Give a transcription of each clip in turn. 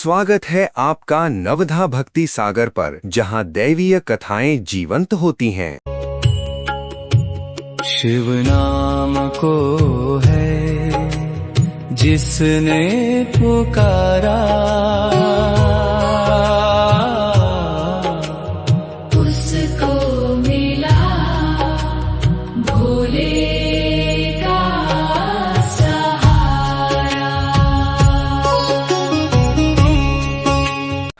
स्वागत है आपका नवधा भक्ति सागर पर, जहां दैवीय कथाएं जीवंत होती हैं। शिव नाम को है जिसने पुकारा, उसको मिला भोले का सहारा।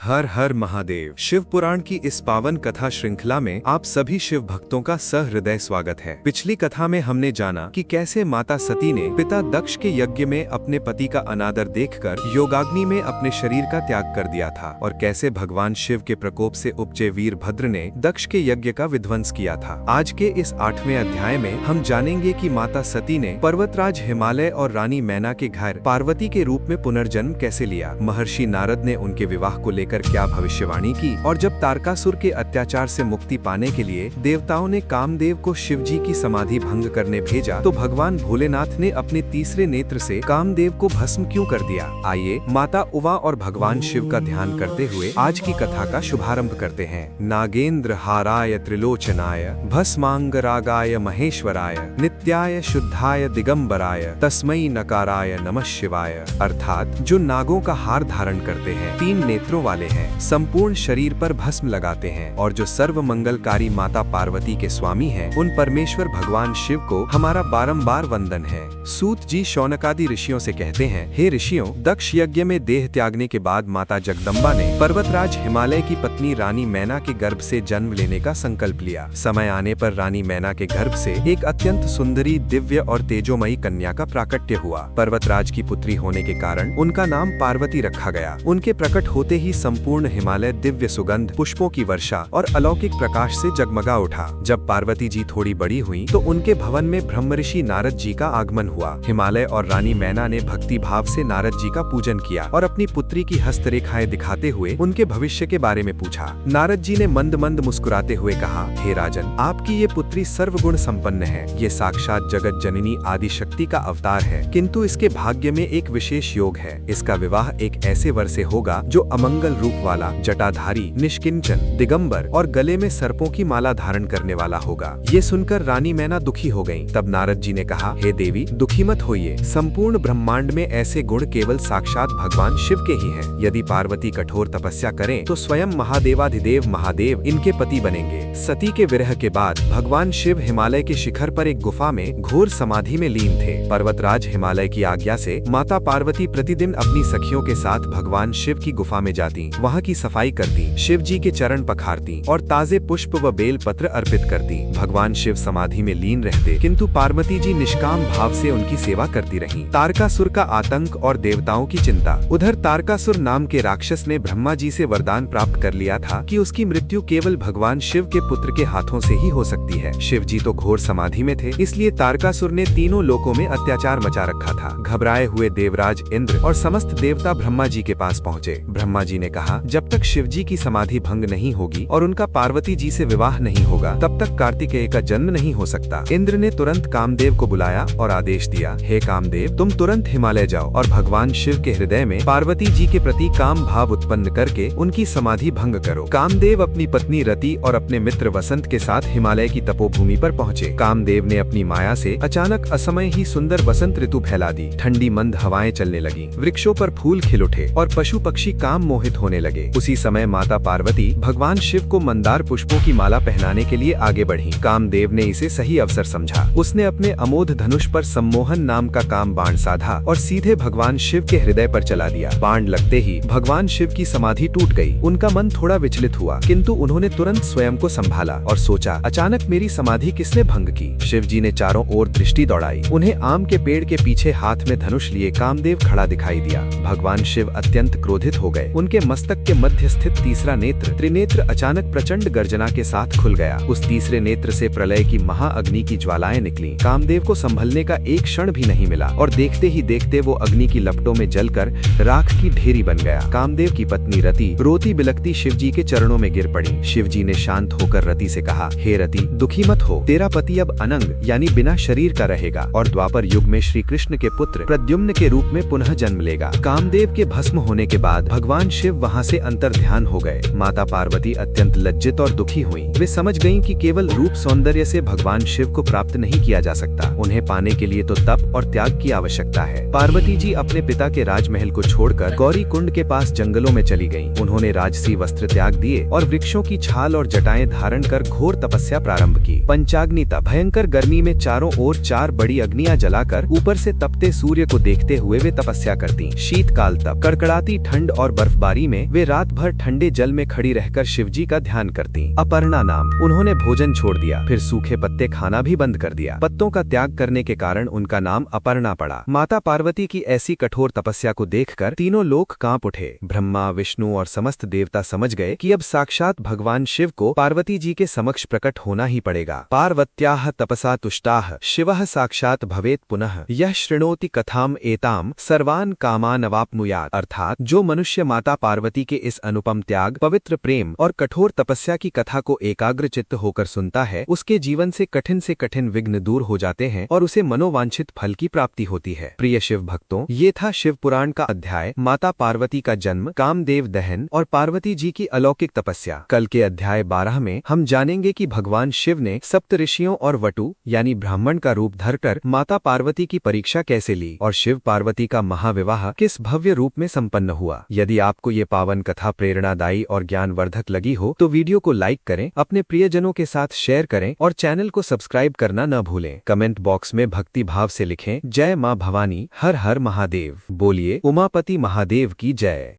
हर हर महादेव। शिव पुराण की इस पावन कथा श्रृंखला में आप सभी शिव भक्तों का सहृदय स्वागत है। पिछली कथा में हमने जाना कि कैसे माता सती ने पिता दक्ष के यज्ञ में अपने पति का अनादर देखकर योगाग्नि में अपने शरीर का त्याग कर दिया था, और कैसे भगवान शिव के प्रकोप से उपजे वीरभद्र ने दक्ष के यज्ञ का विध्वंस किया था। आज के इस 8वें अध्याय में हम जानेंगे कि माता सती ने पर्वतराज हिमालय और रानी मैना के घर पार्वती के रूप में पुनर्जन्म कैसे लिया, महर्षि नारद ने उनके विवाह को लेकर क्या भविष्यवाणी की, और जब तारकासुर के अत्याचार से मुक्ति पाने के लिए देवताओं ने कामदेव को शिवजी की समाधि भंग करने भेजा, तो भगवान भोलेनाथ ने अपने तीसरे नेत्र से कामदेव को भस्म क्यों कर दिया। आइए माता उमा और भगवान शिव का ध्यान करते हुए आज की कथा का शुभारंभ करते हैं। नागेंद्र हाराय त्रिलोचनाय भस्मांगरागाय महेश्वराय नित्याय शुद्धाय दिगंबराय तस्मै नकाराय नमः शिवाय। अर्थात जो नागों का हार धारण करते हैं, 3 नेत्रों वाले हैं, संपूर्ण शरीर पर भस्म लगाते हैं, और जो सर्व मंगलकारी माता पार्वती के स्वामी हैं, उन परमेश्वर भगवान शिव को हमारा बारंबार वंदन है। सूत जी शौनकादि ऋषियों से कहते हैं, हे ऋषियों, दक्ष यज्ञ में देह त्यागने के बाद माता जगदम्बा ने पर्वतराज हिमालय की पत्नी रानी मैना के गर्भ से जन्म लेने का संकल्प लिया। समय आने पर रानी मैना के गर्भ से एक अत्यंत सुंदरी, दिव्य और तेजोमयी कन्या का प्राकट्य हुआ। पर्वतराज की पुत्री होने के कारण उनका नाम पार्वती रखा गया। उनके प्रकट होते ही संपूर्ण हिमालय दिव्य सुगंध, पुष्पों की वर्षा और अलौकिक प्रकाश से जगमगा उठा। जब पार्वती जी थोड़ी बड़ी हुई तो उनके भवन में ब्रह्मऋषि नारद जी का आगमन हुआ। हिमालय और रानी मैना ने भक्ति भाव से नारद जी का पूजन किया और अपनी पुत्री की हस्तरेखाएं दिखाते हुए उनके भविष्य के बारे में पूछा। नारद जी ने मंद मंद मुस्कुराते हुए कहा, हे राजन, आपकी ये पुत्री सर्वगुण संपन्न है। ये साक्षात जगत जननी आदि शक्ति का अवतार है, किंतु इसके भाग्य में एक विशेष योग है। इसका विवाह एक ऐसे वर से होगा जो अमंगल रूप वाला, जटाधारी, निष्किंचन, दिगंबर और गले में सर्पों की माला धारण करने वाला होगा। ये सुनकर रानी मैना दुखी हो गयी। तब नारद जी ने कहा, हे देवी, दुखी मत होइए। संपूर्ण ब्रह्मांड में ऐसे गुण केवल साक्षात भगवान शिव के ही हैं। यदि पार्वती कठोर तपस्या करें तो स्वयं महादेवाधिदेव महादेव इनके पति बनेंगे। सती के विरह के बाद भगवान शिव हिमालय के शिखर पर एक गुफा में घोर समाधि में लीन थे। पर्वतराज हिमालय की आज्ञा से माता पार्वती प्रतिदिन अपनी सखियों के साथ भगवान शिव की गुफा में जाती, वहाँ की सफाई करती, शिव जी के चरण पखारती और ताजे पुष्प व बेल पत्र अर्पित करती। भगवान शिव समाधि में लीन रहते, किंतु पार्वती जी निष्काम भाव से उनकी सेवा करती रहीं। तारकासुर का आतंक और देवताओं की चिंता। उधर तारकासुर नाम के राक्षस ने ब्रह्मा जी से वरदान प्राप्त कर लिया था कि उसकी मृत्यु केवल भगवान शिव के पुत्र के हाथों से ही हो सकती है। शिव जी तो घोर समाधि में थे, इसलिए तारकासुर ने तीनों लोकों में अत्याचार मचा रखा था। घबराए हुए देवराज इंद्र और समस्त देवता ब्रह्मा जी के पास पहुँचे। ब्रह्मा जी ने कहा, जब तक शिव जी की समाधि भंग नहीं होगी और उनका पार्वती जी से विवाह नहीं होगा, तब तक कार्तिकेय का जन्म नहीं हो सकता। इंद्र ने तुरंत कामदेव को बुलाया और आदेश दिया, हे कामदेव, तुम तुरंत हिमालय जाओ और भगवान शिव के हृदय में पार्वती जी के प्रति काम भाव उत्पन्न करके उनकी समाधि भंग करो। कामदेव अपनी पत्नी रति और अपने मित्र वसंत के साथ हिमालय की तपोभूमि पर पहुँचे। कामदेव ने अपनी माया से अचानक असमय ही सुंदर वसंत ऋतु फैला दी। ठंडी मंद हवाएं चलने लगी, वृक्षों पर फूल खिल उठे और पशु पक्षी काम मोहित होने लगे। उसी समय माता पार्वती भगवान शिव को मंदार पुष्पों की माला पहनाने के लिए आगे बढ़ी। कामदेव ने इसे सही अवसर समझा। उसने अपने अमोघ धनुष पर सम्मोहन नाम का काम बाण साधा और सीधे भगवान शिव के हृदय पर चला दिया। बाण लगते ही भगवान शिव की समाधि टूट गई। उनका मन थोड़ा विचलित हुआ, किंतु उन्होंने तुरंत स्वयं को संभाला और सोचा, अचानक मेरी समाधि किसने भंग की। शिव जी ने चारों ओर दृष्टि दौड़ाई। उन्हें आम के पेड़ के पीछे हाथ में धनुष लिए कामदेव खड़ा दिखाई दिया। भगवान शिव अत्यंत क्रोधित हो गए। उनके मस्तक मस्तक के मध्य स्थित तीसरा नेत्र त्रिनेत्र अचानक प्रचंड गर्जना के साथ खुल गया। उस तीसरे नेत्र से प्रलय की महाअग्नि की ज्वालाएं निकली। कामदेव को संभलने का एक क्षण भी नहीं मिला और देखते ही देखते वो अग्नि की लपटों में जलकर राख की ढेरी बन गया। कामदेव की पत्नी रति रोती बिलखती शिवजी के चरणों में गिर पड़ी। शिवजी ने शांत होकर रति से कहा, हे रति, दुखी मत हो, तेरा पति अब अनंग यानी बिना शरीर का रहेगा और द्वापर युग में श्री कृष्ण के पुत्र प्रद्युम्न के रूप में पुनः जन्म लेगा। कामदेव के भस्म होने के बाद भगवान शिव वहाँ से अंतर्ध्यान हो गए। माता पार्वती अत्यंत लज्जित और दुखी हुई। वे समझ गयीं कि केवल रूप सौंदर्य से भगवान शिव को प्राप्त नहीं किया जा सकता, उन्हें पाने के लिए तो तप और त्याग की आवश्यकता है। पार्वती जी अपने पिता के राजमहल को छोड़कर गौरी कुंड के पास जंगलों में चली गईं। उन्होंने राजसी वस्त्र त्याग दिए और वृक्षों की छाल और जटाएं धारण कर घोर तपस्या प्रारंभ की। पंचाग्नि तप, भयंकर गर्मी में चारों ओर 4 बड़ी अग्नियां जलाकर ऊपर से तपते सूर्य को देखते हुए वे तपस्या करती। शीतकाल तप, कड़कड़ाती ठंड और बर्फबारी में वे रात भर ठंडे जल में खड़ी रहकर शिवजी का ध्यान करती। अपर्णा नाम, उन्होंने भोजन छोड़ दिया, फिर सूखे पत्ते खाना भी बंद कर दिया। पत्तों का त्याग करने के कारण उनका नाम अपर्णा पड़ा। माता पार्वती की ऐसी कठोर तपस्या को देखकर तीनों लोग कांप उठे। ब्रह्मा, विष्णु और समस्त देवता समझ गए कि अब साक्षात भगवान शिव को पार्वती जी के समक्ष प्रकट होना ही पड़ेगा। पार्वत्याः तपसा तुष्टाः शिवः साक्षात भवेत् पुनः यह शृणोति कथाम एताम सर्वान कामान अवाप्नुयात्। अर्थात जो मनुष्य माता पार्वती के इस अनुपम त्याग, पवित्र प्रेम और कठोर तपस्या की कथा को एकाग्र चित्त होकर सुनता है, उसके जीवन से कठिन विघ्न दूर हो जाते हैं और उसे मनोवांछित फल की प्राप्ति होती है। प्रिय शिव भक्तों, ये था शिव पुराण का अध्याय माता पार्वती का जन्म, कामदेव दहन और पार्वती जी की अलौकिक तपस्या। कल के अध्याय 12 में हम जानेंगे कि भगवान शिव ने सप्त ऋषियों और वटु यानी ब्राह्मण का रूप धरकर माता पार्वती की परीक्षा कैसे ली और शिव पार्वती का महाविवाह किस भव्य रूप में संपन्न हुआ। यदि आपको ये पावन कथा प्रेरणादायी और ज्ञानवर्धक लगी हो तो वीडियो को लाइक करें, अपने प्रियजनों के साथ शेयर करें और चैनल को सब्सक्राइब करना न भूलें। कमेंट बॉक्स में भक्ति भाव से लिखें, जय माँ भवानी, हर हर महादेव। बोलिए उमापति महादेव की जय।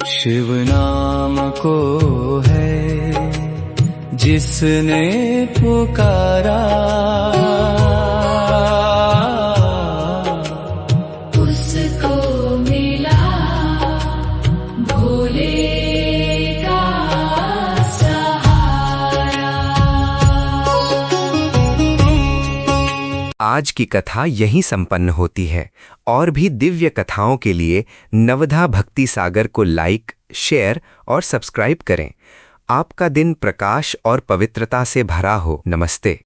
शिव नाम को है जिसने पुकारा, उसको मिला भोले का सहारा। आज की कथा यहीं संपन्न होती है। और भी दिव्य कथाओं के लिए नवधा भक्ति सागर को लाइक, शेयर और सब्सक्राइब करें। आपका दिन प्रकाश और पवित्रता से भरा हो। नमस्ते।